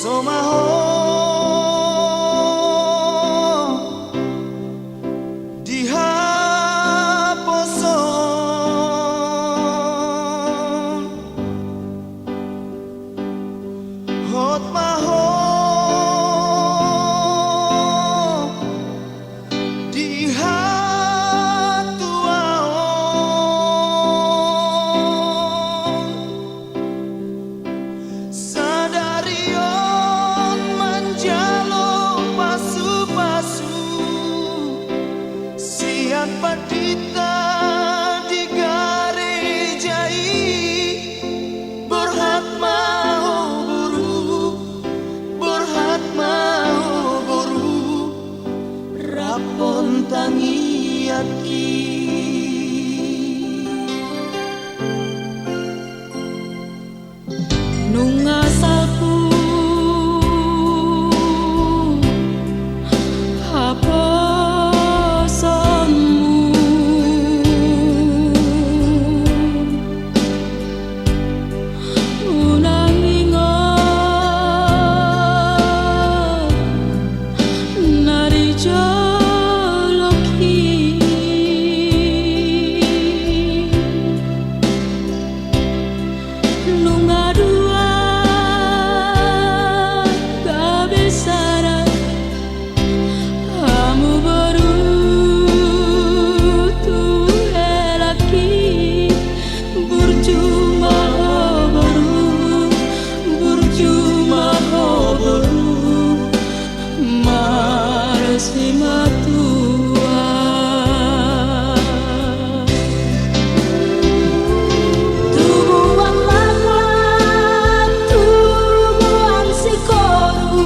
Somaho dihaposon hot maho dihatuaon sadarion manjalo pasu-pasu siang padita digarejai berhat mau buru rapon tangiatki nung asalku haposonmu unangingo nari joloki nung adua kamu baru tuh laki berjumpa baru masih matua tubuhan laklan tubuhan sikoru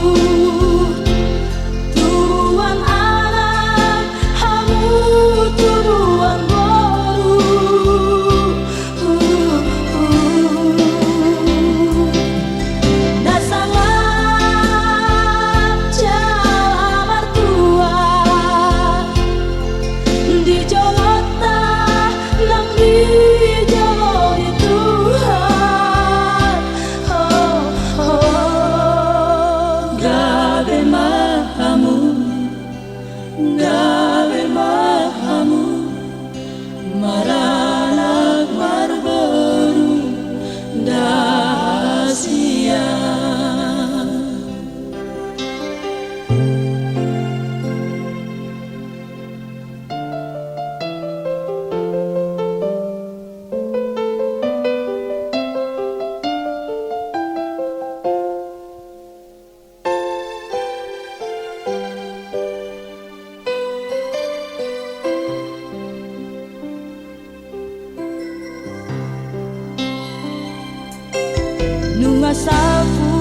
maranak marbaru dasia nung asalku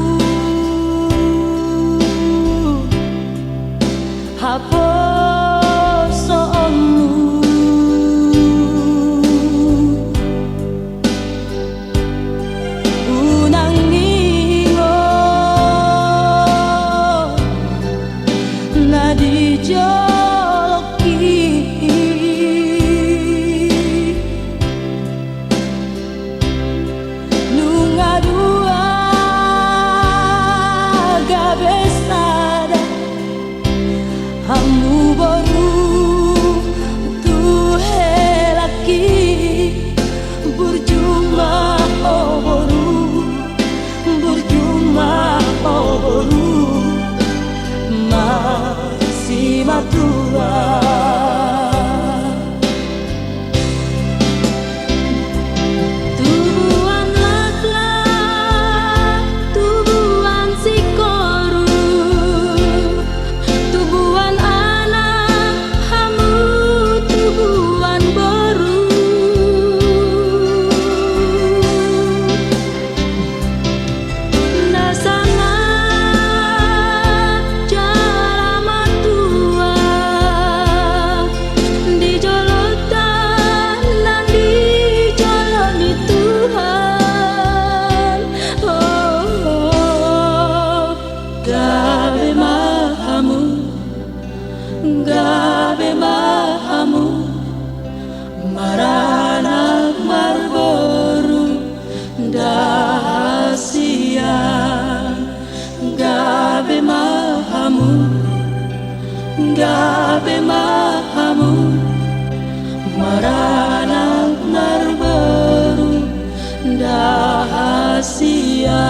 haposonmu unangingo nadijoloki nung adua kamu baru tuh laki berjumpa baru masih matua tubuhan laklan tubuhan sikoru tubuhan anak hamu tubuhan baru nasangat jalama tua Ga gabe mahamu maranak narbaru dahasia.